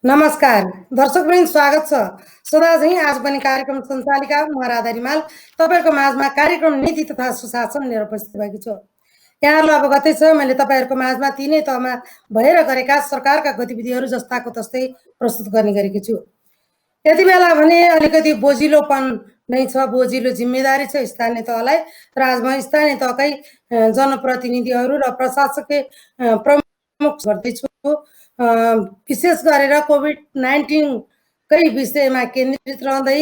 नमस्कार दर्शकवृन्द, स्वागत छ। सदा झैं आज पनि कार्यक्रम सञ्चालिका म राधा रिमाल तपाईहरुको माझमा कार्यक्रम नीति तथा सुशासन लिएर उपस्थित भएको छु। यहाँहरुलाई अवगतै छ, मैले तपाईहरुको माझमा तीनै तहमा भएर गरेका सरकारका गतिविधिहरू जस्ताको तस्तै प्रस्तुत गर्ने गरेकी छु। यति बेला भने अलिकति बोझिलोपन नै छ, बोझिलो जिम्मेदारी छ स्थानीय तहलाई र आज म स्थानीय तहकै जनप्रतिनिधिहरू र प्रशासकीय प्रमुख गर्दैछु। विशेष गरेर कोभिड-19 कै विषयमा केन्द्रित रहँदै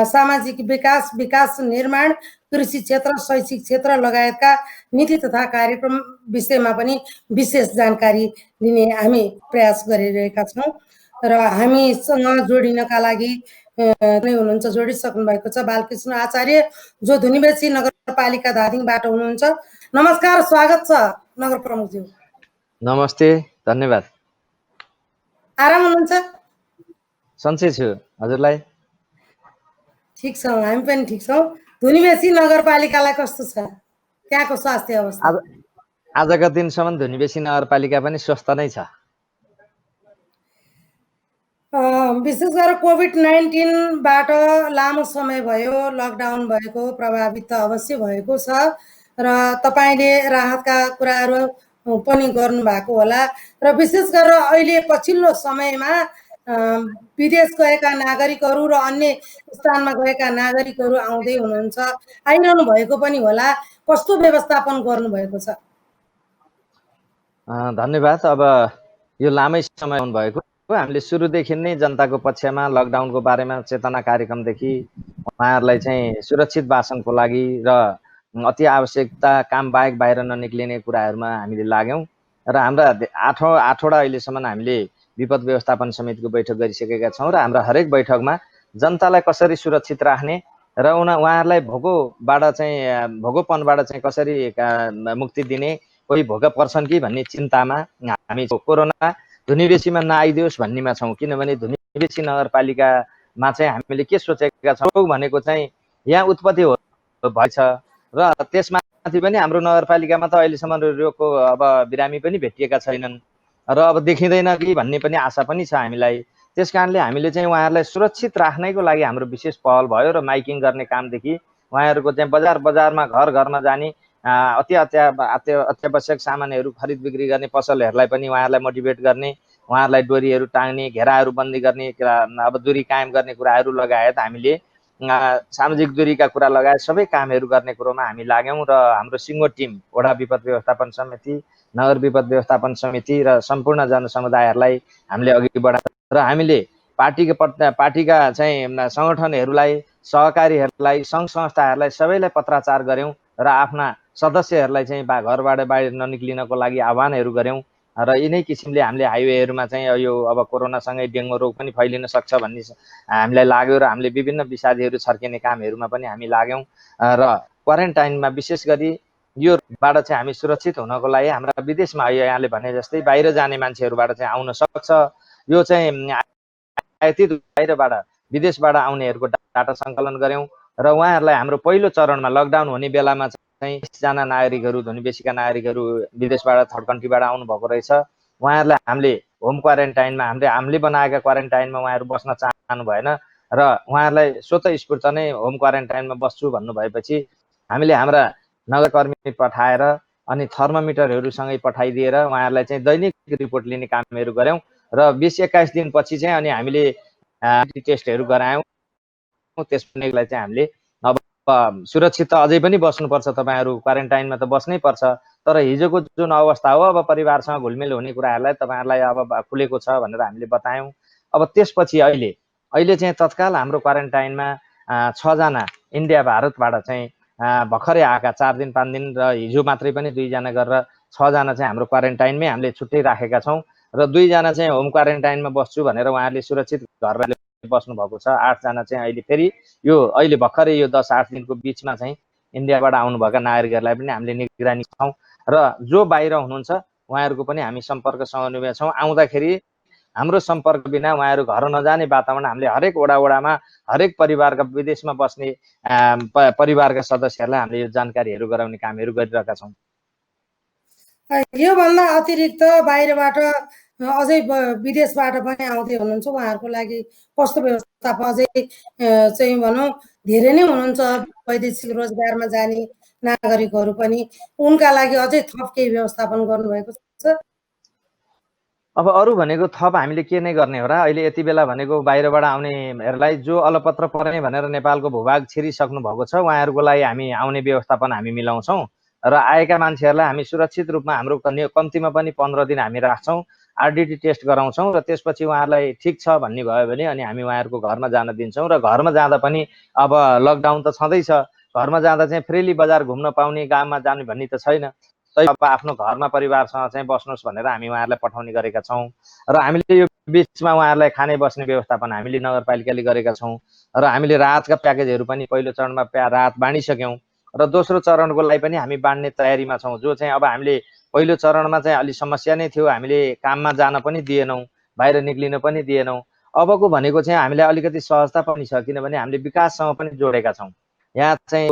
सामाजिक विकास, विकास निर्माण, कृषि क्षेत्र, शैक्षिक क्षेत्र लगायतका नीति तथा कार्यक्रम विषयमा पनि विशेष जानकारी लिने हामी प्रयास गरिरहेका छौँ र हामीसँग जोडिनका लागि नै हुनुहुन्छ, जोडिसक्नु भएको छ बालकृष्ण आचार्य, जो धुनीबेसी नगरपालिका धादिङबाट हुनुहुन्छ। नमस्कार, स्वागत छ नगर प्रमुखज्यू। नमस्ते, धन्यवाद। आराम हुनुहुन्छ? सन्चै छु, हजुरलाई? ठिक छौँ, हामी पनि ठिक छौँ। धुनीबेसी नगरपालिकालाई कस्तो छ त्यहाँको स्वास्थ्य अवस्था? आजका दिनसम्म धुनीबेसी नगरपालिका पनि स्वस्थ नै छ। विशेष गरेर कोभिड-19बाट लामो समय भयो, लकडाउन भएको, प्रभावित त अवश्य भएको छ र तपाईले राहतका कुराहरू पनि गर्नुभएको होला र विशेष गरेर अहिले पछिल्लो समयमा विदेश गएका नागरिकहरू र अन्य स्थानमा गएका नागरिकहरू आउँदै हुनुहुन्छ, आइरहनु भएको पनि होला। कस्तो व्यवस्थापन गर्नुभएको छ? धन्यवाद। अब यो लामै समय भएको, हामीले सुरुदेखि नै जनताको पक्षमा लकडाउनको बारेमा चेतना कार्यक्रमदेखि उहाँहरूलाई चाहिँ सुरक्षित वासनको लागि र अति आवश्यकता काम बाहेक बाहिर ननिक्लिने कुराहरूमा हामीले लाग्यौँ र हाम्रा आठवटा अहिलेसम्म हामीले विपद व्यवस्थापन समितिको बैठक गरिसकेका छौँ र हाम्रा हरेक बैठकमा जनतालाई कसरी सुरक्षित राख्ने र उहाँहरूलाई भोगोपनबाट चाहिँ कसरी मुक्ति दिने, कोही भोगा पर्छन् कि भन्ने चिन्तामा हामी कोरोना धुनीबेसीमा नआइदियोस् भन्नेमा छौँ। किनभने धुनीबेसी नगरपालिकामा चाहिँ हामीले के सोचेका छौँ भनेको चाहिँ यहाँ उत्पत्ति भएछ र त्यसमाथि पनि हाम्रो नगरपालिकामा त अहिलेसम्म रोगको अब बिरामी पनि भेटिएका छैनन् र अब देखिँदैन कि भन्ने पनि आशा पनि छ हामीलाई। त्यस कारणले हामीले चाहिँ उहाँहरूलाई सुरक्षित राख्नैको लागि हाम्रो विशेष पहल भयो र माइकिङ गर्ने कामदेखि उहाँहरूको चाहिँ बजारमा घर घरमा जाने अत्यावश्यक सामानहरू खरिद बिक्री गर्ने पसलहरूलाई पनि उहाँहरूलाई मोटिभेट गर्ने, उहाँहरूलाई डोरीहरू टाङ्ने, घेराहरू बन्दी गर्ने, अब दूरी कायम गर्ने कुराहरू लगायत हामीले सामाजिक दूरीका कुरा लगायत सबै कामहरू गर्ने कुरोमा हामी लाग्यौँ र हाम्रो सिङ्गो टिम, वडा विपद व्यवस्थापन समिति, नगर विपद व्यवस्थापन समिति र सम्पूर्ण जनसमुदायहरूलाई हामीले अघि बढाएर र हामीले पार्टीका चाहिँ सङ्गठनहरूलाई, सहकारीहरूलाई, सङ्घ संस्थाहरूलाई सबैलाई पत्राचार गऱ्यौँ र आफ्ना सदस्यहरूलाई चाहिँ घरबाट बाहिर ननिक्लिनको लागि आह्वानहरू गऱ्यौँ र यिनै किसिमले हामीले हाइवेहरूमा चाहिँ यो अब कोरोनासँगै डेङ्गु रोग पनि फैलिन सक्छ भन्ने हामीलाई लाग्यो र हामीले विभिन्न विषादीहरू छर्किने कामहरूमा पनि हामी लाग्यौँ र क्वारेन्टाइनमा विशेष गरी योबाट चाहिँ हामी सुरक्षित हुनको लागि हाम्रा विदेशमा यहाँले भने जस्तै बाहिर जाने मान्छेहरूबाट चाहिँ आउन सक्छ, यो चाहिँ आयातित बाहिरबाट विदेशबाट आउनेहरूको डाटा सङ्कलन गऱ्यौँ र उहाँहरूलाई हाम्रो पहिलो चरणमा लकडाउन हुने बेलामा चाहिँ 20जना नागरिकहरू, धुनीबेसीका नागरिकहरू विदेशबाट थर्ड कन्ट्रीबाट आउनुभएको रहेछ। उहाँहरूलाई हामीले होम क्वारेन्टाइनमा हामीले बनाएका क्वारेन्टाइनमा उहाँहरू बस्न चाहनु भएन र उहाँहरूलाई स्वतः स्फूर्त नै होम क्वारेन्टाइनमा बस्छु भन्नुभएपछि हामीले हाम्रा नगरकर्मी पठाएर अनि थर्मोमिटरहरूसँगै पठाइदिएर उहाँहरूलाई चाहिँ दैनिक रिपोर्ट लिने कामहरू गऱ्यौँ र 20-21 दिनपछि चाहिँ अनि हामीले टेस्टहरू गरायौँ। त्यसलाई चाहिँ हामीले अब सुरक्षित त अझै पनि बस्नुपर्छ, तपाईँहरू क्वारेन्टाइनमा त बस्नै पर्छ, तर हिजोको जुन अवस्था हो अब परिवारसँग घुलमिल हुने कुराहरूलाई तपाईँहरूलाई अब खुलेको छ भनेर हामीले बतायौँ। अब त्यसपछि अहिले चाहिँ तत्काल हाम्रो क्वारेन्टाइनमा 6जना इन्डिया भारतबाट चाहिँ भर्खरै आएका 4 दिन 5 दिन र हिजो मात्रै पनि 2जना गरेर 6जना चाहिँ हाम्रो क्वारेन्टाइनमै हामीले छुट्टै राखेका छौँ र 2जना चाहिँ होम क्वारेन्टाइनमा बस्छु भनेर उहाँहरूले सुरक्षित घरमा बस्नु भएको छ। 8जना चाहिँ अहिले भर्खरै यो 10-8 दिनको बिचमा चाहिँ इन्डियाबाट आउनुभएका नागरिकहरूलाई पनि हामीले निगरानी छौँ र जो बाहिर हुनुहुन्छ उहाँहरूको पनि हामी सम्पर्क समन्वय छौँ। आउँदाखेरि हाम्रो सम्पर्क बिना उहाँहरू घर नजाने वातावरण हामीले हरेक वडामा हरेक परिवारका विदेशमा बस्ने परिवारका सदस्यहरूलाई हामीले यो जानकारीहरू गराउने कामहरू गरिरहेका छौँ। योभन्दा अतिरिक्त बाहिरबाट अझै विदेशबाट पनि आउँदै हुनुहुन्छ, उहाँहरूको लागि कस्तो व्यवस्थापन अझै चाहिँ भनौँ धेरै नै हुनुहुन्छ वैदेशिक रोजगारमा जाने नागरिकहरू पनि, उनका लागि अझै थप केही व्यवस्थापन गर्नुभएको छ? अब अरू भनेको थप हामीले के नै गर्ने हो र? अहिले यति बेला भनेको बाहिरबाट आउनेहरूलाई जो अलपत्र पर्ने भनेर नेपालको भूभाग छिरिसक्नु भएको छ, उहाँहरूको लागि हामी आउने व्यवस्थापन हामी मिलाउँछौँ र आएका मान्छेहरूलाई हामी सुरक्षित रूपमा हाम्रो कम्तीमा पनि 15 दिन हामी राख्छौँ, आरडिटी टेस्ट गराउँछौँ र त्यसपछि उहाँहरूलाई ठिक छ भन्ने भयो भने अनि हामी उहाँहरूको घरमा जान दिन्छौँ। र घरमा जाँदा पनि अब लकडाउन त छँदैछ, घरमा जाँदा चाहिँ फ्रिली बजार घुम्न पाउने, गाममा जाने भन्ने त छैन। अब आफ्नो घरमा परिवारसँग चाहिँ बस्नुहोस् भनेर हामी उहाँहरूलाई पठाउने गरेका छौँ र हामीले यो बिचमा उहाँहरूलाई खाने बस्ने व्यवस्थापन हामीले नगरपालिकाले गरेका छौँ र हामीले राहतका प्याकेजहरू पनि पहिलो चरणमा राहत बाँडिसक्यौँ र दोस्रो चरणको लागि पनि हामी बाँड्ने तयारीमा छौँ। जो चाहिँ अब हामीले पहिलो चरणमा चाहिँ अलि समस्या नै थियो, हामीले काममा जान पनि दिएनौँ, बाहिर निक्लिन पनि दिएनौँ। अबको भनेको चाहिँ हामीलाई अलिकति सहजता पनि छ, किनभने हामीले विकाससँग पनि जोडेका छौँ। यहाँ चाहिँ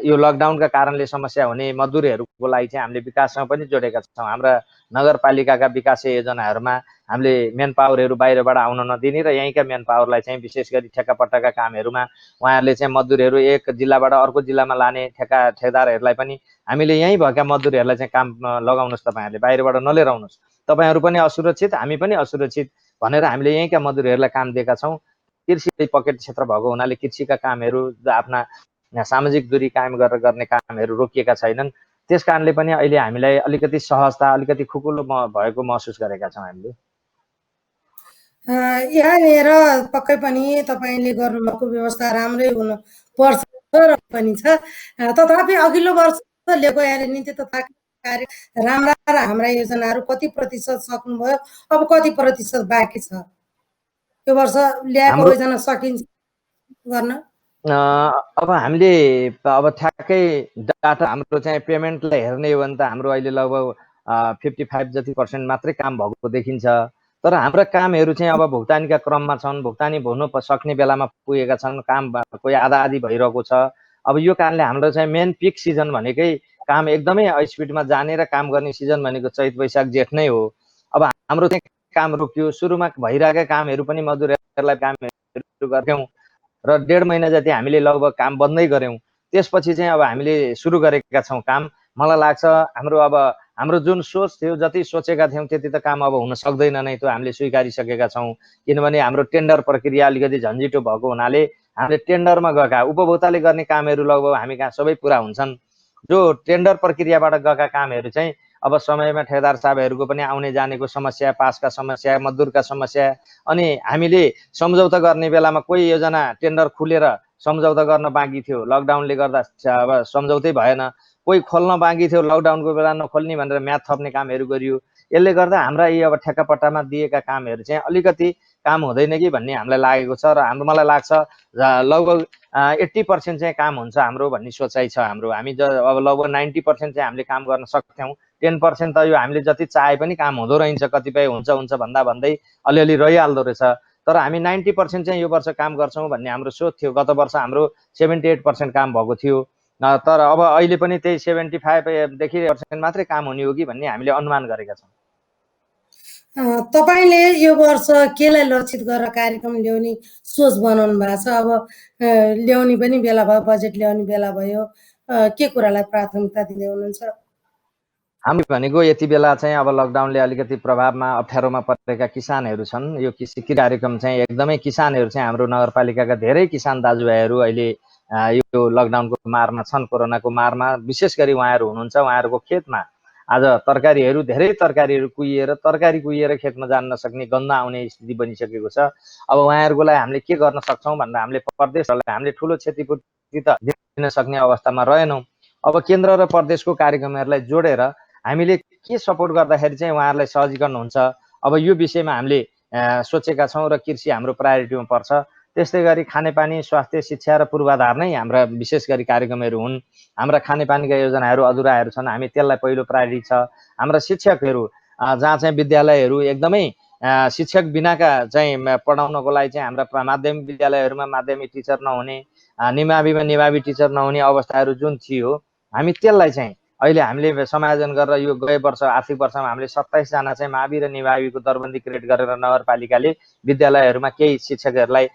यो लकडाउनका कारणले समस्या हुने मजदुरहरूको लागि चाहिँ हामीले विकाससँग पनि जोडेका छौँ। हाम्रा नगरपालिकाका विकासीय योजनाहरूमा हामीले मेन पावरहरू बाहिरबाट आउन नदिने र यहीँका मेन पावरलाई चाहिँ विशेष गरी ठेक्कापट्टाका कामहरूमा उहाँहरूले चाहिँ मजदुरहरू एक जिल्लाबाट अर्को जिल्लामा लाने ठेकदारहरूलाई पनि हामीले यहीँ भएका मजदुरहरूलाई चाहिँ काम लगाउनुहोस्, तपाईँहरूले बाहिरबाट नलिएर आउनुहोस्, तपाईँहरू पनि असुरक्षित हामी पनि असुरक्षित भनेर हामीले यहीँका मजदुरहरूलाई काम दिएका छौँ। कृषि पकेट क्षेत्र भएको हुनाले कृषिका कामहरू आफ्ना सामाजिक दूरी कायम गरेर गर्ने कामहरू रोकिएका छैनन्। त्यस कारणले पनि अहिले हामीलाई अलिकति सहजता, अलिकति खुकुलो भएको महसुस गरेका छौँ हामीले। यहाँनिर पक्कै पनि तपाईँले गर्नुभएको व्यवस्था राम्रै हुनुपर्छ र पनि छ। तथापि अघिल्लो वर्ष लिएको यहाँले नीति तथा कार्य राम्रा र हाम्रा योजनाहरू कति प्रतिशत सक्नुभयो, अब कति प्रतिशत बाँकी छ? यो वर्ष ल्याएको योजना सकिन्छ गर्न? अब हामीले अब ठ्याक्कै डाटा हाम्रो चाहिँ पेमेन्टलाई हेर्ने हो भने त हाम्रो अहिले लगभग 55 जति% मात्रै काम भएको देखिन्छ। तर हाम्रा कामहरू चाहिँ अब भुक्तानीका क्रममा छन्, भुक्तानी हुनु सक्ने बेलामा पुगेका छन्, काम कोही आधा आधी भइरहेको छ। अब यो कारणले हाम्रो चाहिँ मेन पिक सिजन भनेकै काम एकदमै स्पिडमा जाने र काम गर्ने सिजन भनेको चैत वैशाख जेठ नै हो। अब हाम्रो चाहिँ काम रोकियो, सुरुमा भइरहेका कामहरू पनि मजदुरहरूलाई कामहरू गर्थ्यौँ र 1.5 महिना जति हामीले लगभग काम बन्दै गऱ्यौँ। त्यसपछि चाहिँ अब हामीले सुरु गरेका छौँ काम। मलाई लाग्छ हाम्रो जुन सोच थियो, जति सोचेका थियौँ त्यति त काम अब हुन सक्दैन नै, त्यो हामीले स्वीकारिसकेका छौँ। किनभने हाम्रो टेन्डर प्रक्रिया अलिकति झन्झिटो भएको हुनाले हामीले टेन्डरमा गएका उपभोक्ताले गर्ने कामहरू लगभग हामी कहाँ सबै पुरा हुन्छन्। जो टेन्डर प्रक्रियाबाट गएका कामहरू चाहिँ अब समयमा ठेकेदार साहबहरूको पनि आउने जानेको समस्या, पासका समस्या, मजदुरका समस्या, अनि हामीले सम्झौता गर्ने बेलामा कोही योजना टेन्डर खुलेर सम्झौता गर्न बाँकी थियो, लकडाउनले गर्दा अब सम्झौतै भएन, कोही खोल्न बाँकी थियो, लकडाउनको बेला नखोल्ने भनेर म्याद थप्ने कामहरू गरियो। यसले गर्दा हाम्रा यी अब ठेक्कापट्टामा दिएका कामहरू चाहिँ अलिकति काम हुँदैन कि भन्ने हामीलाई लागेको छ र मलाई लाग्छ लगभग 80% चाहिँ काम हुन्छ हाम्रो भन्ने सोचाइ छ हाम्रो। हामी अब लगभग 90% चाहिँ हामीले काम गर्न सक्थ्यौँ। 10% त यो हामीले जति चाहे पनि काम हुँदो रहन्छ, कतिपय हुन्छ भन्दै अलिअलि रहिहाल्दो रहेछ। तर हामी 90% चाहिँ यो वर्ष काम गर्छौँ भन्ने हाम्रो सोच थियो। गत वर्ष हाम्रो 78% काम भएको थियो। तर अब अहिले पनि त्यही 75% मात्रै काम हुने हो कि भन्ने हामीले अनुमान गरेका छौँ। तपाईँले यो वर्ष केलाई लक्षित गरेर कार्यक्रम ल्याउने सोच बनाउनु भएको छ? अब ल्याउने पनि बेला भयो, बजेट ल्याउने बेला भयो, के कुरालाई प्राथमिकता दिँदै हुनुहुन्छ? हामी भनेको यति बेला चाहिँ अब लकडाउनले अलिकति प्रभावमा अप्ठ्यारोमा परेका किसानहरू छन्। यो कृषि कार्यक्रम चाहिँ एकदमै किसानहरू चाहिँ हाम्रो नगरपालिकाका धेरै किसान दाजुभाइहरू अहिले यो लकडाउनको मारमा छन्, कोरोनाको मारमा। विशेष गरी उहाँहरू हुनुहुन्छ, उहाँहरूको खेतमा आज धेरै तरकारीहरू कुहिएर खेतमा जान नसक्ने, गन्ध आउने स्थिति बनिसकेको छ। अब उहाँहरूको लागि हामीले के गर्न सक्छौँ भनेर हामीले प्रदेशहरूलाई हामीले ठुलो क्षतिपूर्ति त दिन सक्ने अवस्थामा रहेनौँ। अब केन्द्र र प्रदेशको कार्यक्रमहरूलाई जोडेर हामीले के सपोर्ट गर्दाखेरि चाहिँ उहाँहरूलाई सजिकन हुन्छ, अब यो विषयमा हामीले सोचेका छौँ र कृषि हाम्रो प्रायोरिटीमा पर्छ। त्यस्तै गरी खानेपानी, स्वास्थ्य, शिक्षा र पूर्वाधार नै हाम्रा विशेष गरी कार्यक्रमहरू हुन्। हाम्रा खानेपानीका योजनाहरू अधुराहरू छन्, हामी त्यसलाई पहिलो प्रायोरिटी छ। हाम्रा शिक्षकहरू जहाँ चाहिँ विद्यालयहरू एकदमै शिक्षक बिनाका चाहिँ पढाउनको लागि चाहिँ हाम्रा माध्यमिक विद्यालयहरूमा माध्यमिक टिचर नहुने, निमाविमा निमावी टिचर नहुने अवस्थाहरू जुन थियो, हामी त्यसलाई चाहिँ अहिले हामीले समायोजन गरेर यो गए वर्ष आर्थिक वर्षमा हामीले 27 जना चाहिँ मावि र निभावीको दरबन्दी क्रिएट गरेर नगरपालिकाले विद्यालयहरूमा केही शिक्षकहरूलाई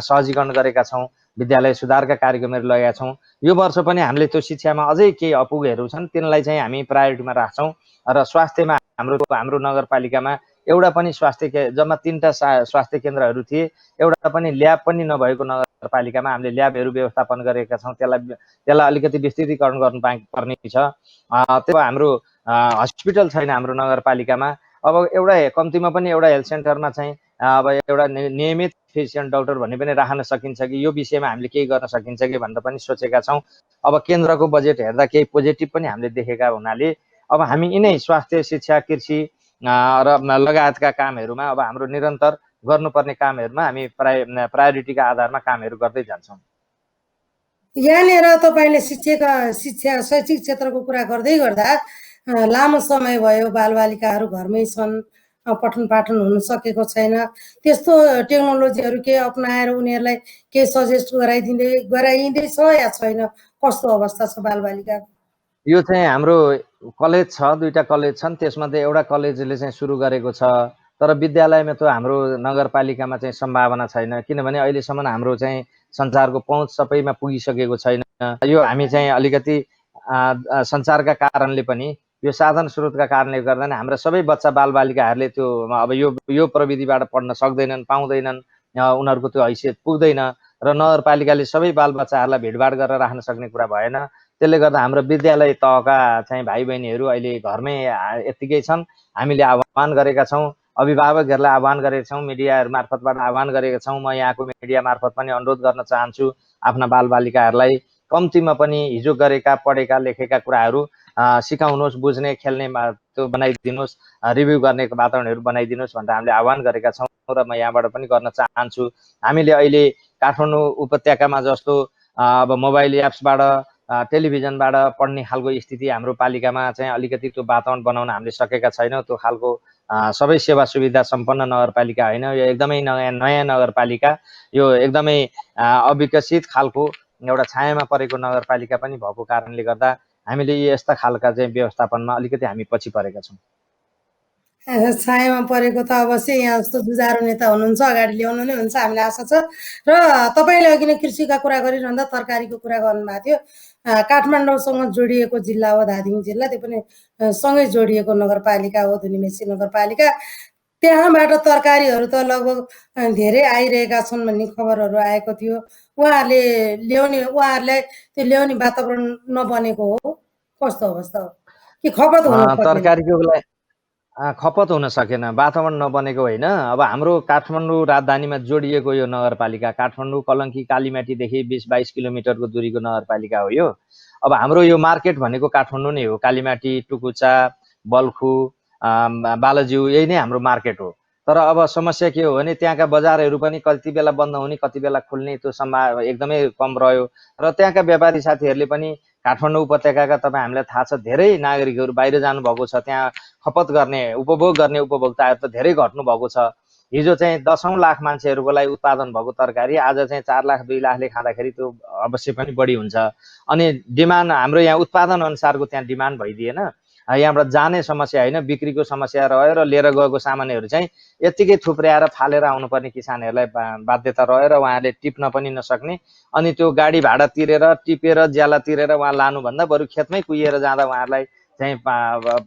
सहजीकरण गरेका छौँ, विद्यालय सुधारका कार्यक्रमहरू लगाएका छौँ। यो वर्ष पनि हामीले त्यो शिक्षामा अझै केही अपुगहरू छन्, तिनलाई चाहिँ हामी प्रायोरिटीमा राख्छौँ र स्वास्थ्यमा हाम्रो नगरपालिकामा एउटा पनि जम्मा 3टा स्वास्थ्य केन्द्रहरू थिए, एउटा पनि ल्याब पनि नभएको नगरपालिकामा हामीले ल्याबहरू व्यवस्थापन गरेका छौँ। त्यसलाई अलिकति विस्तृतीकरण गर्नु पर्ने छ। त्यो हाम्रो हस्पिटल छैन हाम्रो नगरपालिकामा। अब एउटा कम्तीमा पनि एउटा हेल्थ सेन्टरमा चाहिँ अब एउटा नियमित फिजिसियन डाक्टर भन्ने पनि राख्न सकिन्छ कि यो विषयमा हामीले केही गर्न सकिन्छ कि भनेर पनि सोचेका छौँ। अब केन्द्रको बजेट हेर्दा केही पोजिटिभ पनि हामीले देखेका हुनाले अब हामी यिनै स्वास्थ्य, शिक्षा, कृषि र लगायतका कामहरूमा अब हाम्रो निरन्तर गर्नुपर्ने कामहरूमा हामी प्रायोरिटीका आधारमा कामहरू गर्दै जान्छौँ। यहाँनिर तपाईँले शिक्षा शैक्षिक क्षेत्रको कुरा गर्दै गर्दा लामो समय भयो बालबालिकाहरू घरमै छन्, पठन पाठन हुन सकेको छैन, त्यस्तो टेक्नोलोजीहरू केही अपनाएर उनीहरूलाई केही सजेस्ट गराइँदैछ या छैन? कस्तो अवस्था छ बालबालिकाको? यो चाहिँ हाम्रो कलेज छ, 2टा कलेज छन्, त्यसमध्ये एउटा कलेजले चाहिँ सुरु गरेको छ, तर विद्यालयमा त हाम्रो नगरपालिकामा चाहिँ सम्भावना छैन, किनभने अहिलेसम्म हाम्रो चाहिँ सञ्चारको पहुँच सबैमा पुगिसकेको छैन। यो हामी चाहिँ अलिकति सञ्चारका कारणले पनि, यो साधन स्रोतका कारणले गर्दा नै हाम्रा सबै बच्चा बालबालिकाहरूले त्यो अब यो प्रविधिबाट पढ्न सक्दैनन्, पाउँदैनन्, उनीहरूको त्यो हैसियत पुग्दैन र नगरपालिकाले सबै बालबच्चाहरूलाई भेटभाड गरेर राख्न सक्ने कुरा भएन। त्यसले गर्दा हाम्रो विद्यालय तहका चाहिँ भाइ बहिनीहरू अहिले घरमै यत्तिकै छन्। हामीले आह्वान गरेका छौँ, अभिभावकहरूलाई आह्वान गरेका छौँ, मिडियाहरू मार्फतबाट आह्वान गरेका छौँ। म यहाँको मिडिया मार्फत पनि अनुरोध गर्न चाहन्छु, आफ्ना बालबालिकाहरूलाई कम्तीमा पनि हिजो गरेका, पढेका, लेखेका कुराहरू सिकाउनुहोस्, बुझ्ने, खेल्ने त्यो बनाइदिनुहोस्, रिभ्यू गर्ने वातावरणहरू बनाइदिनुहोस् भनेर हामीले आह्वान गरेका छौँ र म यहाँबाट पनि गर्न चाहन्छु। हामीले अहिले काठमाडौँ उपत्यकामा जस्तो अब मोबाइल एप्सबाट, टेलिभिजनबाट पढ्ने खालको स्थिति हाम्रो पालिकामा चाहिँ अलिकति त्यो वातावरण बनाउन हामीले सकेका छैनौँ। त्यो खालको सबै सेवा सुविधा सम्पन्न नगरपालिका होइन, यो एकदमै नयाँ नगरपालिका, यो एकदमै अविकसित खालको एउटा छायामा परेको नगरपालिका पनि भएको कारणले गर्दा हामीले यस्ता खालका चाहिँ व्यवस्थापनमा अलिकति हामी पछि परेका छौँ। छायामा परेको त अवश्य यहाँ जस्तो जुझारु नेता हुनुहुन्छ, अगाडि ल्याउनु नै हुन्छ, हामीलाई आशा छ। र तपाईँले अघि नै कृषिका कुरा गरिरहँदा तरकारीको कुरा गर्नुभएको थियो। काठमाडौँसँग जोडिएको जिल्ला हो धादिङ जिल्ला, त्यो पनि सँगै जोडिएको नगरपालिका हो धुलिमेसी नगरपालिका। त्यहाँबाट तरकारीहरू त लगभग धेरै आइरहेका छन् भन्ने खबरहरू आएको थियो। उहाँहरूलाई त्यो ल्याउने वातावरण नबनेको हो, कस्तो अवस्था हो कि खपत हुन सकेन? तरकारीको बेला खपत हुन सकेन, वातावरण नबनेको होइन। अब हाम्रो काठमाडौँ राजधानीमा जोडिएको यो नगरपालिका, काठमाडौँ कलङ्की कालीमाटीदेखि 20-22 किलोमिटरको दूरीको नगरपालिका हो यो। अब हाम्रो यो मार्केट भनेको काठमाडौँ नै हो, कालीमाटी, टुकुचा, बल्खु, बालज्यू, यही नै हाम्रो मार्केट हो। तर अब समस्या के हो भने त्यहाँका बजारहरू पनि कति बेला बन्द हुने, कति बेला खुल्ने त्यो एकदमै कम रह्यो र त्यहाँका व्यापारी साथीहरूले पनि काठमाडौँ उपत्यकाका तपाईँ हामीलाई थाहा छ धेरै नागरिकहरू बाहिर जानुभएको छ, त्यहाँ खपत गर्ने, उपभोग गर्ने उपभोक्ताहरू त धेरै घट्नु भएको छ। हिजो चाहिँ 10औं लाख मान्छेहरूको लागि उत्पादन भएको तरकारी आज चाहिँ 4 लाख 2 लाखले खाँदाखेरि त्यो अवश्य पनि बढी हुन्छ। अनि डिमान्ड हाम्रो यहाँ उत्पादन अनुसारको त्यहाँ डिमान्ड भइदिएन। यहाँबाट जाने समस्या होइन, बिक्रीको समस्या रह्यो र लिएर गएको सामानहरू चाहिँ यत्तिकै थुप्र्याएर फालेर आउनुपर्ने किसानहरूलाई बाध्यता रह्यो र उहाँहरूले टिप्न पनि नसक्ने। अनि त्यो गाडी भाडा तिरेर, टिपेर, ज्याला तिरेर उहाँ लानुभन्दा बरु खेतमै कुहिएर जाँदा उहाँहरूलाई चाहिँ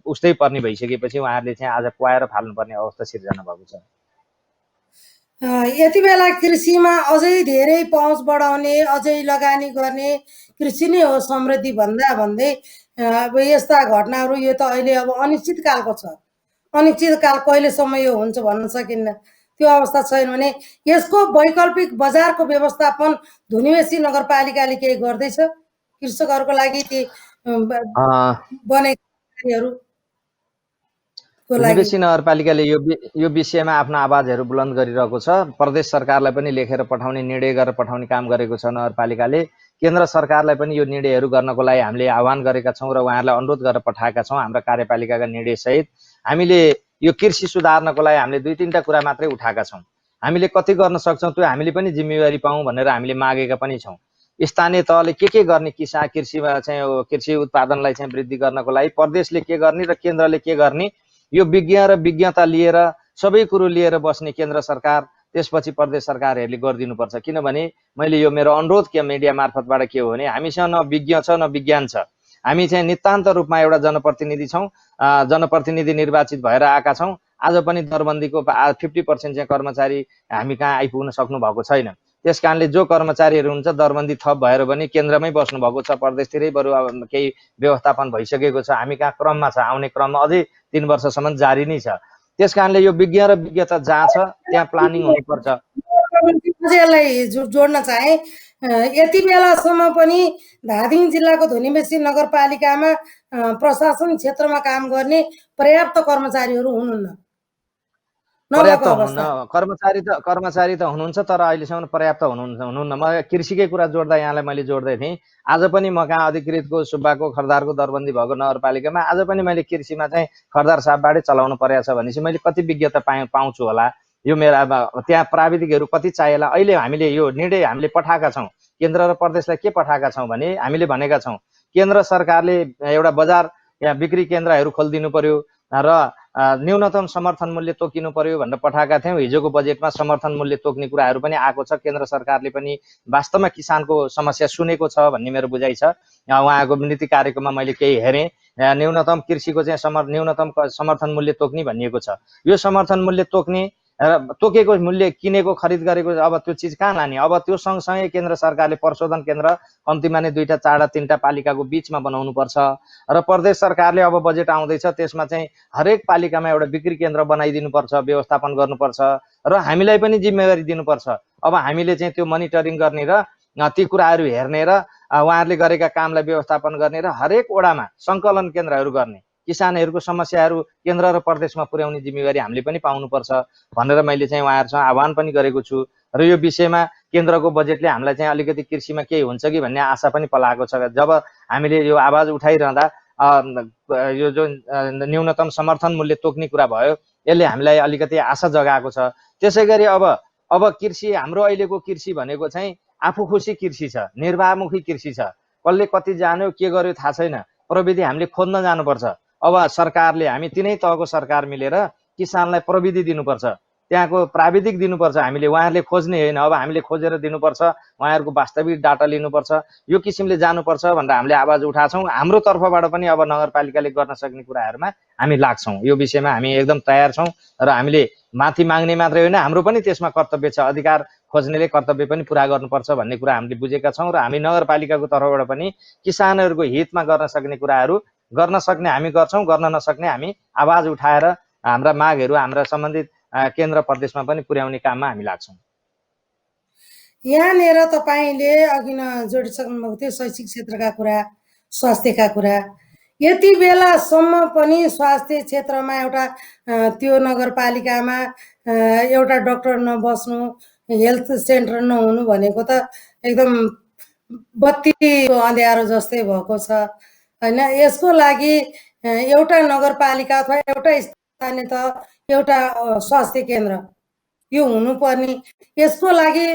उस्तै पर्ने भइसकेपछि उहाँहरूले चाहिँ आज कुहाएर फाल्नुपर्ने अवस्था सिर्जना भएको छ। यति बेला कृषिमा अझै धेरै पहुँच बढाउने, अझै लगानी गर्ने, कृषि नै हो समृद्धि भन्दै अब यस्ता घटनाहरू यो त अहिले अब अनिश्चित कालको छ। अनिश्चित काल कहिलेसम्म यो हुन्छ भन्न सकिन्न। त्यो अवस्था छैन भने यसको वैकल्पिक बजारको व्यवस्थापन धुलिमेसी नगरपालिकाले केही गर्दैछ कृषकहरूको लागि ती बनेको धुलिमेसी नगरपालिकाले यो विषयमा आफ्नो आवाजहरू बुलन्द गरिरहेको छ। प्रदेश सरकारलाई पनि लेखेर पठाउने, निर्णय गरेर पठाउने काम गरेको छ नगरपालिकाले। केन्द्र सरकारलाई पनि यो निर्णयहरू गर्नको लागि हामीले आह्वान गरेका छौँ र उहाँहरूलाई अनुरोध गरेर पठाएका छौँ हाम्रा कार्यपालिकाका निर्णयसहित। हामीले यो कृषि सुधार्नको लागि हामीले 2-3टा कुरा मात्रै उठाएका छौँ। हामीले कति गर्न सक्छौँ त्यो हामीले पनि जिम्मेवारी पाऊँ भनेर हामीले मागेका पनि छौँ। स्थानीय तहले के गर्ने कृषिमा चाहिँ कृषि उत्पादनलाई चाहिँ वृद्धि गर्नको लागि प्रदेशले के गर्ने र केन्द्रले के गर्ने, यो विज्ञ र विज्ञता लिएर सबै कुरो लिएर बस्ने केन्द्र सरकार, त्यसपछि प्रदेश सरकारहरूले गरिदिनुपर्छ। किनभने मैले यो मेरो अनुरोध के मिडिया मार्फतबाट के हो भने, हामीसँग न विज्ञ छ न विज्ञान छ। हामी चाहिँ नितान्त रूपमा एउटा जनप्रतिनिधि छौँ, जनप्रतिनिधि निर्वाचित भएर आएका छौँ। आज पनि दरबन्दीको 50% चाहिँ कर्मचारी हामी कहाँ आइपुग्न सक्नु भएको छैन। त्यस कारणले जो कर्मचारीहरू हुन्छ दरबन्दी थप भएर पनि केन्द्रमै बस्नु भएको छ, प्रदेशतिरै बरु अब केही व्यवस्थापन भइसकेको छ, हामी कहाँ क्रममा छ, आउने क्रममा अझै 3 वर्षसम्म जारी नै छ। त्यस कारणले यो विज्ञ र विज्ञता जहाँ छ त्यहाँ प्लानिङ हुनुपर्छ। यसलाई जोड्न चाहे, यति बेलासम्म पनि धादिङ जिल्लाको धुनीबेसी नगरपालिकामा प्रशासन क्षेत्रमा काम गर्ने पर्याप्त कर्मचारीहरू हुनुहुन्न। पर्याप्त हुनुहुन्न, कर्मचारी त हुनुहुन्छ, तर अहिलेसम्म पर्याप्त हुनुहुन्न। म कृषिकै कुरा जोड्दा यहाँलाई मैले जोड्दै थिएँ। आज पनि म कहाँ अधिकृतको सुब्बाको खरदारको दरबन्दी भएको नगरपालिकामा आज पनि मैले कृषिमा चाहिँ खरदार साहबबाटै चलाउनु परेको छ भनेपछि मैले कति विज्ञता पाउँछु होला। यो मेरो अब त्यहाँ प्राविधिकहरू कति चाहिएला। अहिले हामीले यो निर्णय हामीले पठाएका छौँ, केन्द्र र प्रदेशलाई के पठाएका छौँ भने हामीले भनेका छौँ केन्द्र सरकारले एउटा बजार या बिक्री केन्द्रहरू खोलिदिनु पर्यो र न्यूनतम समर्थन मूल्य तोकिनु पर्यो भनेर पठाएका थियौँ। हिजोको बजेटमा समर्थन मूल्य तोक्ने कुराहरू पनि आएको छ। केन्द्र सरकारले पनि वास्तवमा किसानको समस्या सुनेको छ भन्ने मेरो बुझाइ छ। उहाँको नीति कार्यक्रममा मैले केही हेरेँ, न्यूनतम कृषिको चाहिँ न्यूनतम समर्थन मूल्य तोक्ने भनिएको छ। यो समर्थन मूल्य तोक्ने तोकेको मूल्य किनेको खरिद गरेको अब त्यो चिज कहाँ लाने। अब त्यो सँगसँगै केन्द्र सरकारले प्रशोधन केन्द्र कम्तीमा नै 2टा 4टा 3टा पालिकाको बिचमा बनाउनु पर्छ र प्रदेश सरकारले अब बजेट आउँदैछ त्यसमा चाहिँ हरेक पालिकामा एउटा बिक्री केन्द्र बनाइदिनु पर्छ, व्यवस्थापन गर्नुपर्छ र हामीलाई पनि जिम्मेवारी दिनुपर्छ। अब हामीले चाहिँ त्यो मोनिटरिङ गर्ने र ती कुराहरू हेर्ने र उहाँहरूले गरेका कामलाई व्यवस्थापन गर्ने र हरेक वडामा सङ्कलन केन्द्रहरू गर्ने, किसानहरूको समस्याहरू केन्द्र र प्रदेशमा पुर्याउने जिम्मेवारी हामीले पनि पाउनुपर्छ भनेर मैले चाहिँ उहाँहरूसँग आह्वान पनि गरेको छु। र यो विषयमा केन्द्रको बजेटले हामीलाई चाहिँ अलिकति कृषिमा केही हुन्छ कि भन्ने आशा पनि पलाएको छ। जब हामीले यो आवाज उठाइरहँदा यो जुन न्यूनतम समर्थन मूल्य तोक्ने कुरा भयो यसले हामीलाई अलिकति आशा जगाएको छ। त्यसै गरी अब कृषि हाम्रो अहिलेको कृषि भनेको चाहिँ आफू खुसी कृषि छ, निर्वाहमुखी कृषि छ। कसले कति जान्यो के गर्यो थाहा छैन, प्रविधि हामीले खोज्न जानुपर्छ। अब सरकारले हामी तिनै तहको सरकार मिलेर किसानलाई प्रविधि दिनुपर्छ, त्यहाँको प्राविधिक दिनुपर्छ। हामीले उहाँहरूले खोज्ने होइन, अब हामीले खोजेर दिनुपर्छ, उहाँहरूको वास्तविक डाटा लिनुपर्छ। यो किसिमले जानुपर्छ भनेर हामीले आवाज उठाछौँ। हाम्रो तर्फबाट पनि अब नगरपालिकाले गर्न सक्ने कुराहरूमा हामी लाग्छौँ। यो विषयमा हामी एकदम तयार छौँ र हामीले माथि माग्ने मात्रै होइन, हाम्रो पनि त्यसमा कर्तव्य छ। अधिकार खोज्नेले कर्तव्य पनि पुरा गर्नुपर्छ भन्ने कुरा हामीले बुझेका छौँ र हामी नगरपालिकाको तर्फबाट पनि किसानहरूको हितमा गर्न सक्ने कुराहरू गर्न सक्ने हामी गर्छौँ, गर्न नसक्ने हामी आवाज उठाएर हाम्रा मागहरू हाम्रा सम्बन्धित केन्द्र प्रदेशमा पनि पुर्याउने काममा हामी लाग्छौँ। यहाँनिर तपाईँले अघि न जोडिसक्नुभएको थियो शैक्षिक क्षेत्रका कुरा, स्वास्थ्यका कुरा। यति बेलासम्म पनि स्वास्थ्य क्षेत्रमा एउटा त्यो नगरपालिकामा एउटा डाक्टर नबस्नु, हेल्थ सेन्टर नहुनु भनेको त एकदम बत्तीको अँध्यारो जस्तै भएको छ होइन। यसको लागि एउटा नगरपालिका अथवा एउटा स्थानीय तह, एउटा स्वास्थ्य केन्द्र यो हुनुपर्ने, यसको लागि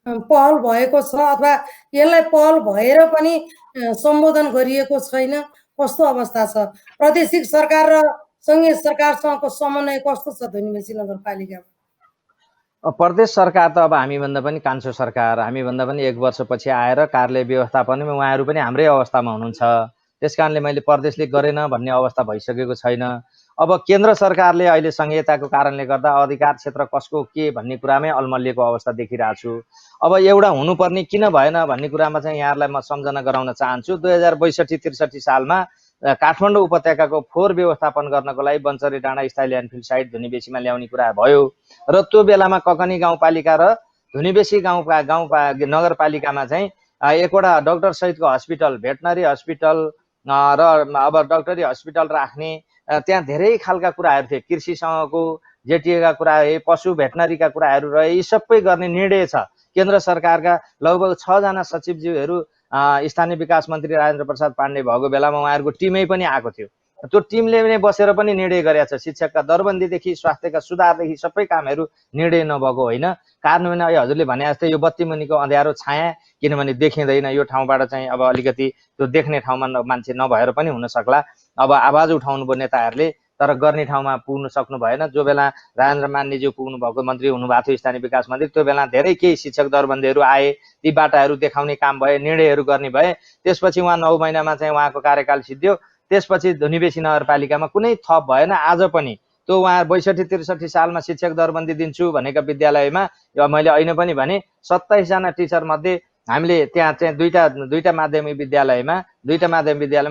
पहल भएको छ अथवा यसलाई पहल भएर पनि सम्बोधन गरिएको छैन, कस्तो अवस्था छ? प्रादेशिक सरकार र सङ्घीय सरकारसँगको समन्वय कस्तो छ धुनीबेसी नगरपालिकामा? प्रदेश सरकार त अब हामीभन्दा पनि कान्छो सरकार, हामीभन्दा पनि 1 वर्षपछि आएर कार्यालय व्यवस्थापनमा उहाँहरू पनि हाम्रै अवस्थामा हुनुहुन्छ। त्यस कारणले मैले प्रदेशले गरेन भन्ने अवस्था भइसकेको छैन। अब केन्द्र सरकारले अहिले संहिताको कारणले गर्दा अधिकार क्षेत्र कसको के भन्ने कुरामै अलमल्लिएको अवस्था देखिरहेको छु। अब एउटा हुनुपर्ने किन भएन भन्ने कुरामा चाहिँ यहाँहरूलाई म सम्झना गराउन चाहन्छु। 2062-63 सालमा काठमाडौँ उपत्यकाको फोहोर व्यवस्थापन गर्नको लागि बन्चरे डाँडा स्थायी ल्यान्डफिल साइट धुनीबेसीमा ल्याउने कुरा भयो र त्यो बेलामा ककनी गाउँपालिका र धुनीबेसी नगरपालिकामा चाहिँ एकवटा डाक्टर सहितको हस्पिटल, भेटनरी हस्पिटल र अब डाक्टरी हस्पिटल राख्ने त्यहाँ धेरै खालका कुराहरू थिए। कृषिसँगको जेटिएका कुराहरू, पशु भेटनरीका कुराहरू रहे, यी सबै गर्ने निर्णय छ। केन्द्र सरकारका लगभग 6 जना सचिवज्यूहरू स्थानीय विकास मन्त्री राजेन्द्र प्रसाद पाण्डे भएको बेलामा उहाँहरूको टिमै पनि आएको थियो। त्यो टिमले नै बसेर पनि निर्णय गरेको छ। शिक्षकका दरबन्दीदेखि स्वास्थ्यका सुधारदेखि सबै कामहरू निर्णय नभएको होइन। कार्यान्वयन हजुरले भने जस्तै यो बत्ती मुनिको अँध्यारो छाया, किनभने देखिँदैन यो ठाउँबाट चाहिँ अब अलिकति त्यो देख्ने ठाउँमा मान्छे नभएर पनि हुन सक्ला। अब आवाज उठाउनु भयो नेताहरूले, तर गर्ने ठाउँमा पुग्न सक्नु भएन। जो बेला राजेन्द्र मान्यज्यू पुग्नु भएको मन्त्री हुनुभएको थियो स्थानीय विकास मन्त्री, त्यो बेला धेरै केही शिक्षक दरबन्दीहरू आए, ती बाटाहरू देखाउने काम भए, निर्णयहरू गर्ने भए। त्यसपछि उहाँ 9 महिनामा चाहिँ उहाँको कार्यकाल सिद्धियो। त्यसपछि धुनीबेसी नगरपालिकामा कुनै थप भएन। आज पनि त्यो उहाँ 62-63 सालमा शिक्षक दरबन्दी दिन्छु भनेका विद्यालयमा मैले अहिले पनि भने 27 जना टिचर मध्ये हामीले त्यहाँ चाहिँ दुईटा माध्यमिक विद्यालयमा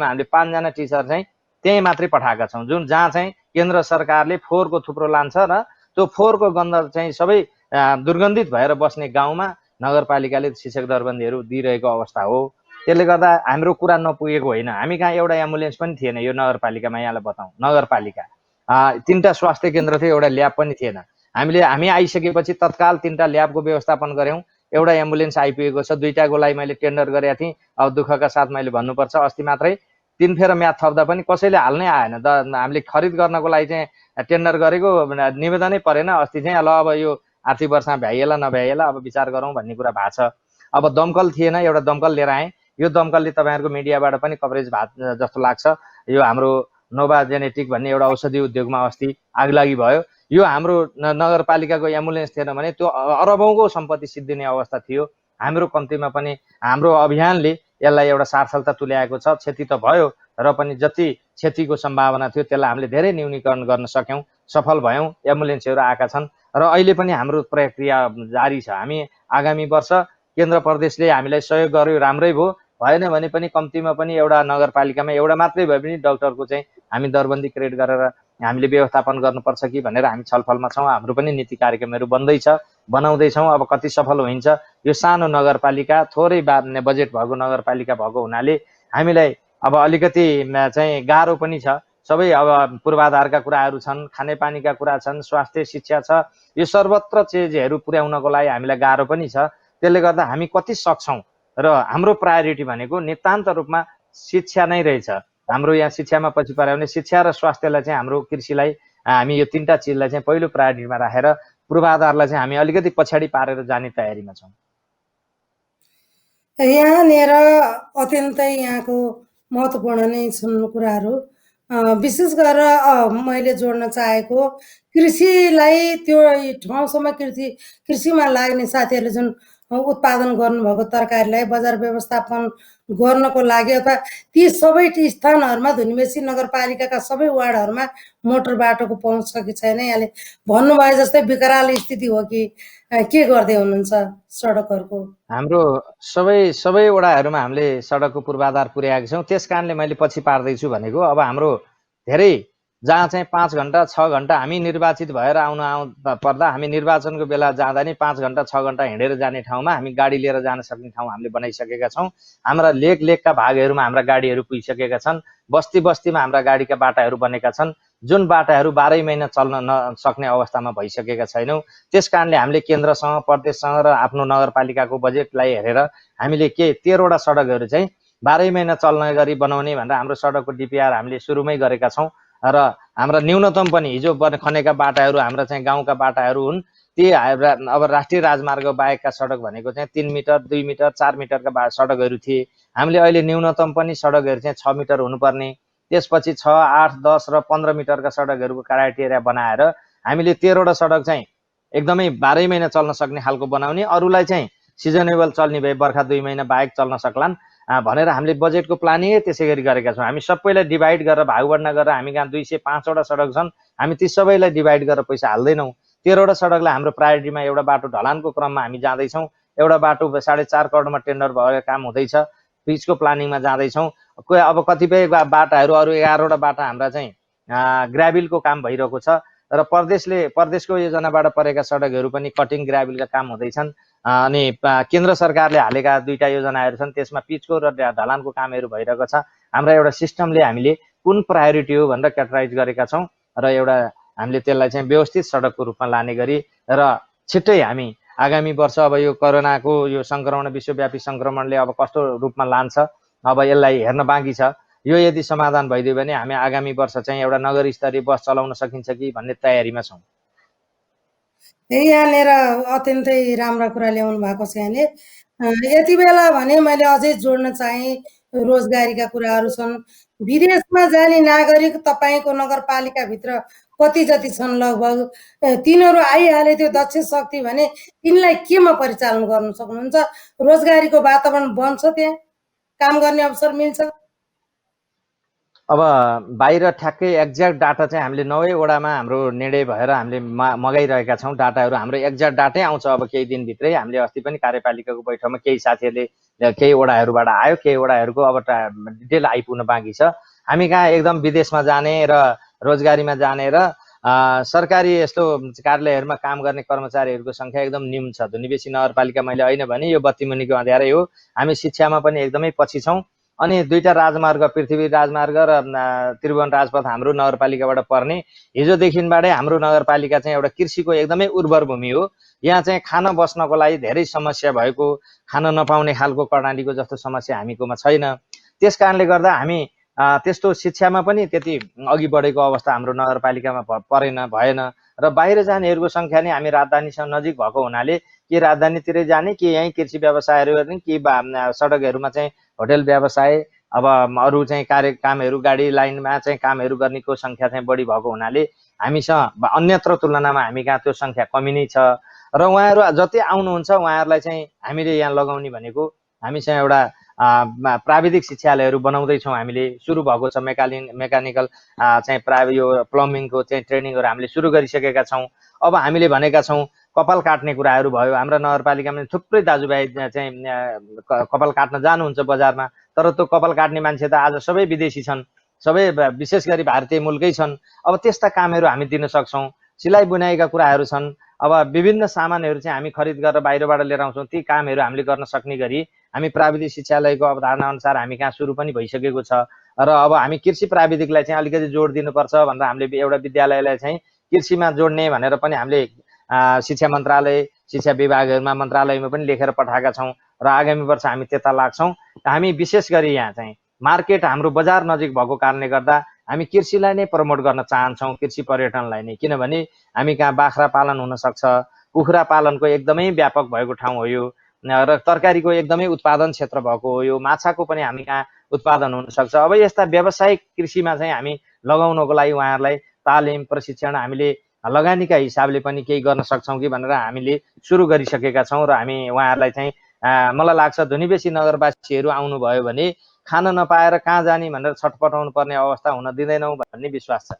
हामीले 5 जना टिचर चाहिँ त्यही मात्रै पठाएका छौँ, जुन जहाँ चाहिँ केन्द्र सरकारले फोहोरको थुप्रो लान्छ र त्यो फोहोरको गन्ध चाहिँ सबै दुर्गन्धित भएर बस्ने गाउँमा नगरपालिकाले शिक्षक दरबन्दीहरू दिइरहेको अवस्था हो। त्यसले गर्दा हाम्रो कुरा नपुगेको होइन। हामी कहाँ एउटा एम्बुलेन्स पनि थिएन यो नगरपालिकामा, यहाँलाई बताउँ। नगरपालिका 3टा स्वास्थ्य केन्द्र थियो, एउटा ल्याब पनि थिएन। हामी आइसकेपछि तत्काल 3टा ल्याबको व्यवस्थापन गऱ्यौँ। एउटा एम्बुलेन्स आइपुगेको छ, 2टाको लागि मैले टेन्डर गरेका थिएँ। अब दुःखका साथ मैले भन्नुपर्छ, अस्ति मात्रै 3 फेर म्याद थप्दा पनि कसैले हाल्नै आएन। हामीले खरिद गर्नको लागि चाहिँ टेन्डर गरेको निवेदनै परेन। अस्ति चाहिँ ल अब यो आर्थिक वर्षमा भ्याइएला नभ्याइएला अब विचार गरौँ भन्ने कुरा भएको छ। अब दमकल थिएन, एउटा दमकल लिएर आएँ। यो दमकलले तपाईँहरूको मिडियाबाट पनि कभरेज भएको जस्तो लाग्छ। यो हाम्रो नोभा जेनेटिक भन्ने एउटा औषधि उद्योगमा अस्ति आगलागी भयो। यो हाम्रो नगरपालिकाको एम्बुलेन्स थिएन भने त्यो अरबौँको सम्पत्ति सिद्धिने अवस्था थियो। हाम्रो कम्तीमा पनि हाम्रो अभियानले यसलाई एउटा सार्थकता तुल्याएको छ। क्षति त भयो र पनि जति क्षतिको सम्भावना थियो त्यसलाई हामीले धेरै न्यूनीकरण गर्न सक्यौँ, सफल भयौँ। एम्बुलेन्सहरू आएका छन् र अहिले पनि हाम्रो प्रक्रिया जारी छ। हामी आगामी वर्ष केन्द्र प्रदेशले हामीलाई सहयोग गर्यो, राम्रै भयो। भएन भने पनि कम्तीमा पनि एउटा नगरपालिकामा एउटा मात्रै भए पनि डाक्टरको चाहिँ हामी दरबन्दी क्रिएट गरेर हामीले व्यवस्थापन गर्नुपर्छ कि भनेर हामी छलफलमा छौँ। हाम्रो पनि नीति कार्यक्रमहरू बनाउँदैछौँ। अब कति सफल हुन्छ, यो सानो नगरपालिका थोरै बजेट भएको नगरपालिका भएको हुनाले हामीलाई अब अलिकति चाहिँ गाह्रो पनि छ। सबै अब पूर्वाधारका कुराहरू छन्, खानेपानीका कुरा छन्, स्वास्थ्य शिक्षा छ, यो सर्वत्र चिजहरू पुर्याउनको लागि हामीलाई गाह्रो पनि छ। त्यसले गर्दा हामी कति सक्छौँ र हाम्रो प्रायोरिटी भनेको नितान्त रूपमा शिक्षा नै रहेछ। हाम्रो यहाँ शिक्षामा पछि पऱ्यो भने शिक्षा र स्वास्थ्यलाई चाहिँ हाम्रो कृषिलाई हामी यो 3टा चिजलाई चाहिँ पहिलो प्रायोरिटीमा राखेर पूर्वाधारलाई चाहिँ हामी अलिकति पछाडि पारेर जाने तयारीमा छौँ। यहाँनिर अत्यन्तै यहाँको महत्त्वपूर्ण नै छन् कुराहरू। विशेष गरेर मैले जोड्न चाहेको कृषिलाई त्यो ठाउँसम्म कृषिमा लाग्ने साथीहरूले जुन उत्पादन गर्नुभएको तरकारीलाई बजार व्यवस्थापन गर्नको लागि अथवा ती सबै स्थानहरूमा धुनीबेसी नगरपालिकाका सबै वार्डहरूमा मोटर बाटोको पहुँच छ कि छैन? यहाँले भन्नुभयो जस्तै विकराल स्थिति हो कि के गर्दै हुनुहुन्छ सडकहरूको? हाम्रो सबै वडाहरूमा हामीले सडकको पूर्वाधार पुर्याएका छौँ। त्यस कारणले मैले पछि पार्दैछु भनेको अब हाम्रो धेरै जहाँ चाहिँ 5 घण्टा 6 घण्टा हामी निर्वाचित भएर आउनु पर्दा हामी निर्वाचनको बेला जाँदा नि 5 घण्टा 6 घण्टा हिँडेर जाने ठाउँमा हामी गाडी लिएर जान सक्ने ठाउँ हामीले बनाइसकेका छौँ। हाम्रा लेकका भागहरूमा हाम्रा गाडीहरू पुगिसकेका छन्। बस्ती बस्तीमा हाम्रा गाडीका बाटाहरू बनेका छन्, जुन बाटाहरू 12 महिना चल्न नसक्ने अवस्थामा भइसकेका छैनौँ। त्यस कारणले हामीले केन्द्रसँग प्रदेशसँग र आफ्नो नगरपालिकाको बजेटलाई हेरेर हामीले 13वटा सडकहरू चाहिँ 12 महिना चल्ने गरी बनाउने भनेर हाम्रो सडकको डिपिआर हामीले सुरुमै गरेका छौँ। र हाम्रा न्यूनतम पनि हिजो खनेका बाटाहरू हाम्रा चाहिँ गाउँका बाटाहरू हुन्। ती अब राष्ट्रिय राजमार्ग बाहेकका सडक भनेको चाहिँ 3 मिटर 2 मिटर 4 मिटरका सडकहरू थिए। हामीले अहिले न्यूनतम पनि सडकहरू चाहिँ 6 मिटर हुनुपर्ने, त्यसपछि 6, 8, 10 र 15 मिटरका सडकहरूको क्राइटेरिया बनाएर हामीले 13वटा सडक चाहिँ एकदमै 12 महिना चल्न सक्ने खालको बनाउने, अरूलाई चाहिँ सिजनेबल चल्ने भए बर्खा 2 महिना बाहेक चल्न सक्लान् भनेर हामीले बजेटको प्लानिङै त्यसै गरी गरेका छौँ। हामी सबैलाई डिभाइड गरेर भागबण्डा गरेर हामी कहाँ 205वटा सडक छन्, हामी ती सबैलाई डिभाइड गरेर पैसा हाल्दैनौँ। 13वटा सडकलाई हाम्रो प्रायोरिटीमा एउटा बाटो ढलानको क्रममा हामी जाँदैछौँ। एउटा बाटो 4.5 करोडमा टेन्डर भएको काम हुँदैछ, पिचको प्लानिङमा जाँदैछौँ। अब कतिपय बाटाहरू अरू 11वटा बाटा हाम्रा चाहिँ ग्राभिलको काम भइरहेको छ र प्रदेशको योजनाबाट परेका सडकहरू पनि कटिङ ग्राभिलका काम हुँदैछन्। अनि केन्द्र सरकारले हालेका 2टा योजनाहरू छन्, त्यसमा पिचको र ढलानको कामहरू भइरहेको छ। हाम्रा एउटा सिस्टमले हामीले कुन प्रायोरिटी हो भनेर क्याटेगराइज गरेका छौँ र एउटा हामीले त्यसलाई चाहिँ व्यवस्थित सडकको रूपमा लाने गरी र छिट्टै हामी आगामी वर्ष अब यो कोरोनाको यो सङ्क्रमण विश्वव्यापी सङ्क्रमणले अब कस्तो रूपमा लान्छ अब यसलाई हेर्न बाँकी छ। यो यदि समाधान भइदियो भने हामी आगामी वर्ष चाहिँ एउटा नगर स्तरीय बस चलाउन सकिन्छ कि भन्ने तयारीमा छौँ। यहाँनिर अत्यन्तै राम्रा कुरा ल्याउनु भएको छ यहाँले। यति बेला भने मैले अझै जोड्न चाहेँ रोजगारीका कुराहरू छन्। विदेशमा जाने नागरिक तपाईँको नगरपालिकाभित्र कति जति छन् लगभग? तिनीहरू आइहाले त्यो दक्ष शक्ति भने तिनलाई केमा परिचालन गर्न सक्नुहुन्छ? रोजगारीको वातावरण बन्छ त्यहाँ? काम गर्ने अवसर मिल्छ? अब बाहिर ठ्याक्कै एक्ज्याक्ट डाटा चाहिँ हामीले 9 वडामा हाम्रो निर्णय भएर हामीले मगाइरहेका छौँ। डाटाहरू हाम्रो एक्ज्याक्ट डाटै आउँछ अब केही दिनभित्रै। हामीले अस्ति पनि कार्यपालिकाको बैठकमा केही साथीहरूले केही वडाहरूबाट आयो, केही वडाहरूको अब डिटेल आइपुग्न बाँकी छ। हामी कहाँ एकदम विदेशमा जाने र रोजगारीमा जाने र सरकारी यस्तो कार्यालयहरूमा काम गर्ने कर्मचारीहरूको सङ्ख्या एकदम न्यून छ। धुनीबेसी नगरपालिका मैले होइन भने यो बत्तीमुनिको अँध्यारै हो। हामी शिक्षामा पनि एकदमै पछि छौँ। अनि दुईटा राजमार्ग, पृथ्वी राजमार्ग र त्रिभुवन राजपथ हाम्रो नगरपालिकाबाट पर्ने। हिजोदेखिबाटै हाम्रो नगरपालिका चाहिँ एउटा कृषिको एकदमै उर्वर भूमि हो। यहाँ चाहिँ खान बस्नको लागि धेरै समस्या भएको, खान नपाउने खालको कर्णालीको जस्तो समस्या हामीकोमा छैन। त्यस कारणले गर्दा हामी त्यस्तो शिक्षामा पनि त्यति अघि बढेको अवस्था हाम्रो नगरपालिकामा भएन र बाहिर जानेहरूको सङ्ख्या नै हामी राजधानीसँग नजिक भएको हुनाले के राजधानीतिरै जाने, के यहीँ कृषि व्यवसायहरू गर्ने, के सडकहरूमा चाहिँ होटल व्यवसाय, अब अरू चाहिँ कामहरू गाडी लाइनमा चाहिँ कामहरू गर्नेको सङ्ख्या चाहिँ बढी भएको हुनाले हामीसँग अन्यत्र तुलनामा हामी कहाँ त्यो सङ्ख्या कमी नै छ। र उहाँहरू जति आउनुहुन्छ उहाँहरूलाई चाहिँ हामीले यहाँ लगाउने भनेको हामीसँग एउटा प्राविधिक शिक्षालयहरू बनाउँदैछौँ। हामीले सुरु भएको छ मेकानिकल चाहिँ यो प्लम्बिङको चाहिँ ट्रेनिङहरू हामीले सुरु गरिसकेका छौँ। अब हामीले भनेका छौँ कपाल काट्ने कुराहरू भयो। हाम्रा नगरपालिकामा थुप्रै दाजुभाइ चाहिँ कपाल काट्न जानुहुन्छ बजारमा, तर त्यो कपाल काट्ने मान्छे त आज सबै विदेशी छन्, सबै विशेष गरी भारतीय मुलकै छन्। अब त्यस्ता कामहरू हामी दिन सक्छौँ। सिलाइ बुनाइका कुराहरू छन्। अब विभिन्न सामानहरू चाहिँ हामी खरिद गरेर बाहिरबाट लिएर आउँछौँ। ती कामहरू हामीले गर्न सक्ने गरी हामी प्राविधिक शिक्षालयको अवधारणा अनुसार हामी कहाँ सुरु पनि भइसकेको छ। र अब हामी कृषि प्राविधिकलाई चाहिँ अलिकति जोड दिनुपर्छ भनेर हामीले एउटा विद्यालयलाई चाहिँ कृषिमा जोड्ने भनेर पनि हामीले शिक्षा मन्त्रालय, शिक्षा विभागहरूमा, मन्त्रालयमा पनि लेखेर पठाएका छौँ र आगामी वर्ष हामी त्यता लाग्छौँ। हामी विशेष गरी यहाँ चाहिँ मार्केट हाम्रो बजार नजिक भएको कारणले गर्दा हामी कृषिलाई नै प्रमोट गर्न चाहन्छौँ, कृषि पर्यटनलाई नै। किनभने हामी कहाँ बाख्रा पालन हुनसक्छ, कुखुरा पालनको एकदमै व्यापक भएको ठाउँ हो यो, र तरकारीको एकदमै उत्पादन क्षेत्र भएको हो यो, माछाको पनि हामी कहाँ उत्पादन हुनसक्छ। अब यस्ता व्यावसायिक कृषिमा चाहिँ हामी लगाउनको लागि उहाँहरूलाई तालिम प्रशिक्षण हामीले लगानीका हिसाबले पनि केही गर्न सक्छौँ कि भनेर हामीले सुरु गरिसकेका छौँ। र हामी उहाँहरूलाई चाहिँ मलाई लाग्छ धुनीबेसी नगरवासीहरू आउनुभयो भने खान नपाएर कहाँ जाने भनेर छटपटाउनु पर्ने अवस्था हुन दिँदैनौँ भन्ने विश्वास छ।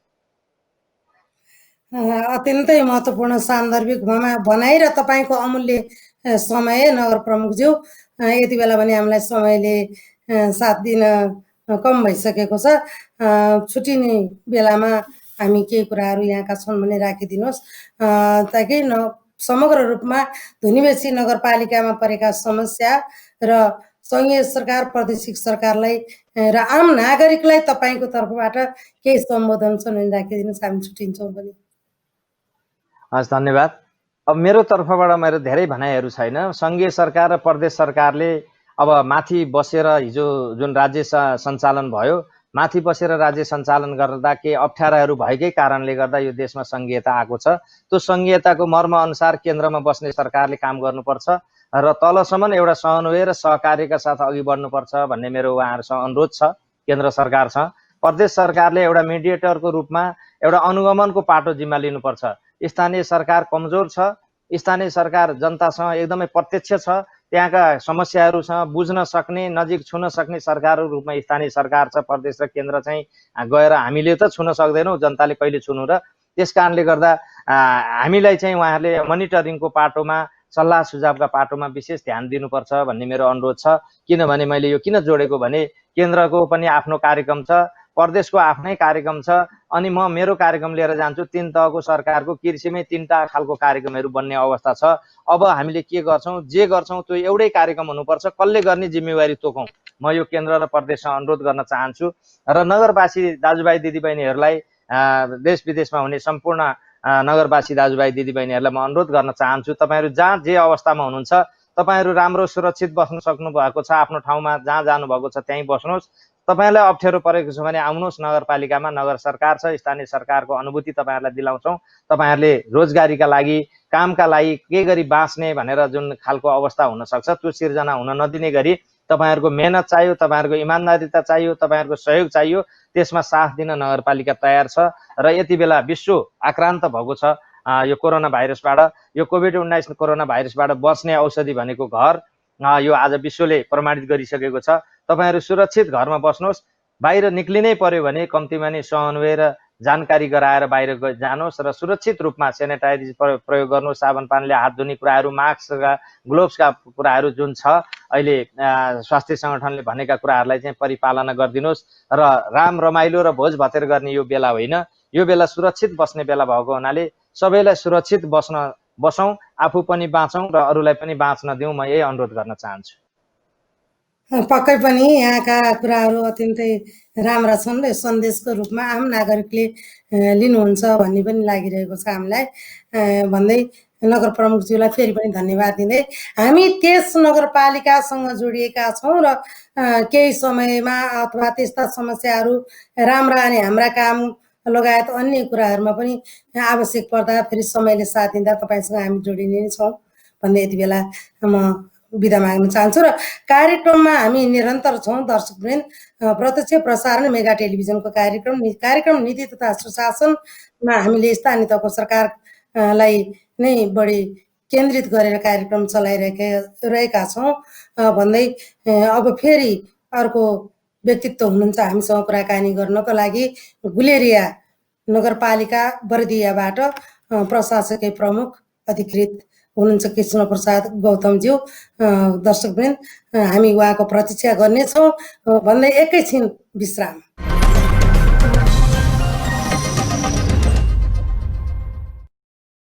अत्यन्तै महत्त्वपूर्ण सान्दर्भिक भनाइ र तपाईँको अमूल्य समय नगर प्रमुखज्यू। यति बेला पनि हामीलाई समयले साथ दिन कम भइसकेको छ। छुट्टिने बेलामा हामी केही कुराहरू यहाँका छन् भने राखिदिनुहोस् ताकि समग्र रूपमा धुनीबेसी नगरपालिकामा परेका समस्या र सङ्घीय सरकार, प्रादेशिक सरकारलाई र आम नागरिकलाई तपाईँको तर्फबाट केही सम्बोधन छन् भने राखिदिनुहोस्, हामी छुट्टिन्छौँ पनि। हस्, धन्यवाद। अब मेरो तर्फबाट मेरो धेरै भनाइहरू छैन। सङ्घीय सरकार र प्रदेश सरकारले अब माथि बसेर हिजो जुन राज्य सञ्चालन भयो, माथि बसेर राज्य सञ्चालन गर्दा केही अप्ठ्याराहरू भएकै कारणले गर्दा यो देशमा सङ्घीयता आएको छ। त्यो सङ्घीयताको मर्म अनुसार केन्द्रमा बस्ने सरकारले काम गर्नुपर्छ र तलसम्म एउटा समन्वय र सहकार्यका साथ अघि बढ्नुपर्छ भन्ने मेरो उहाँहरूसँग अनुरोध छ केन्द्र सरकारसँग। प्रदेश सरकारले एउटा मिडिएटरको रूपमा एउटा अनुगमनको पाटो जिम्मा लिनुपर्छ। स्थानीय सरकार कमजोर छ, स्थानीय सरकार जनतासँग एकदमै प्रत्यक्ष छ, त्यहाँका समस्याहरूसँग बुझ्न सक्ने, नजिक छुन सक्ने सरकारको रूपमा स्थानीय सरकार छ। प्रदेश र केन्द्र चाहिँ गएर हामीले त छुन सक्दैनौँ, जनताले कहिले छुनु र। त्यस कारणले गर्दा हामीलाई चाहिँ उहाँहरूले मोनिटरिङको पाटोमा, सल्लाह सुझावका पाटोमा विशेष ध्यान दिनुपर्छ भन्ने मेरो अनुरोध छ। किनभने मैले यो किन जोडेको भने केन्द्रको पनि आफ्नो कार्यक्रम छ, प्रदेशको आफ्नै कार्यक्रम छ, अनि म मेरो कार्यक्रम लिएर जान्छु। 3 तहको सरकारको कृषिमै 3टा खालको कार्यक्रमहरू बन्ने अवस्था छ। अब हामीले के गर्छौँ, जे गर्छौँ त्यो एउटै कार्यक्रम हुनुपर्छ। कसले गर्ने जिम्मेवारी तोकौँ, म यो केन्द्र र प्रदेशसँग अनुरोध गर्न चाहन्छु। र नगरवासी दाजुभाइ दिदीबहिनीहरूलाई, देश विदेशमा हुने सम्पूर्ण नगरवासी दाजुभाइ दिदीबहिनीहरूलाई म अनुरोध गर्न चाहन्छु, तपाईँहरू जहाँ जे अवस्थामा हुनुहुन्छ, तपाईँहरू राम्रो सुरक्षित बस्न सक्नु भएको छ आफ्नो ठाउँमा, जहाँ जानुभएको छ त्यहीँ बस्नुहोस्। तपाईँहरूलाई अप्ठ्यारो परेको छ भने आउनुहोस् नगरपालिकामा, नगर सरकार छ, स्थानीय सरकारको अनुभूति तपाईँहरूलाई दिलाउँछौँ। तपाईँहरूले रोजगारीका लागि, कामका लागि के गरी बाँच्ने भनेर जुन खालको अवस्था हुनसक्छ त्यो सिर्जना हुन नदिने गरी तपाईँहरूको मेहनत चाहियो, तपाईँहरूको इमान्दारिता चाहियो, तपाईँहरूको सहयोग चाहियो। त्यसमा साथ दिन नगरपालिका तयार छ। र यति बेला विश्व आक्रान्त भएको छ यो कोरोना भाइरसबाट, यो कोभिड-19 कोरोना भाइरसबाट बच्ने औषधि भनेको घर, यो आज विश्वले प्रमाणित गरिसकेको छ। तपाईँहरू सुरक्षित घरमा बस्नुहोस्। बाहिर निक्लिनै पर्यो भने कम्तीमा नि समन्वय र जानकारी गराएर बाहिर जानुहोस् र सुरक्षित रूपमा सेनिटाइज प्रयोग गर्नुहोस्। साबुन पानीले हात धुने कुराहरू, मास्कका, ग्लोभ्सका कुराहरू जुन छ अहिले स्वास्थ्य सङ्गठनले भनेका कुराहरूलाई चाहिँ परिपालना गरिदिनुहोस्। र राम रमाइलो र भोज भतेर गर्ने यो बेला होइन, यो बेला सुरक्षित बस्ने बेला भएको हुनाले सबैलाई सुरक्षित बसौँ, आफू पनि बाँचौँ र अरूलाई पनि बाँच्न दिउँ। म यही अनुरोध गर्न चाहन्छु। पक्कै पनि यहाँका कुराहरू अत्यन्तै राम्रा छन् र सन्देशको रूपमा आम नागरिकले लिनुहुन्छ भन्ने पनि लागिरहेको छ हामीलाई। भन्दै नगर प्रमुखज्यूलाई फेरि पनि धन्यवाद दिँदै हामी त्यस नगरपालिकासँग जोडिएका छौँ र केही समयमा अथवा त्यस्ता समस्याहरू राम्रा अनि हाम्रा काम लगायत अन्य कुराहरूमा पनि आवश्यक पर्दा फेरि समयले साथ दिँदा तपाईँसँग हामी जोडिने नै छौँ भन्दै यति बेला म बिदा माग्न चाहन्छु। र कार्यक्रममा हामी निरन्तर छौँ दर्शकवृन्द। प्रत्यक्ष प्रसारण मेगा टेलिभिजनको कार्यक्रम नीति तथा सुशासनमा हामीले स्थानीय तहको सरकारलाई नै बढी केन्द्रित गरेर कार्यक्रम चलाइरहेका छौँ भन्दै अब फेरि अर्को व्यक्तित्व हुनुहुन्छ हामीसँग कुराकानी गर्नको लागि। गुलेरिया नगरपालिका बर्दियाबाट प्रशासकीय प्रमुख अधिकृत हुनुहुन्छ कृष्ण प्रसाद गौतमज्यू। दर्शकवृन्द हामी उहाँको प्रतीक्षा गर्नेछौँ भन्दै एकैछिन विश्राम।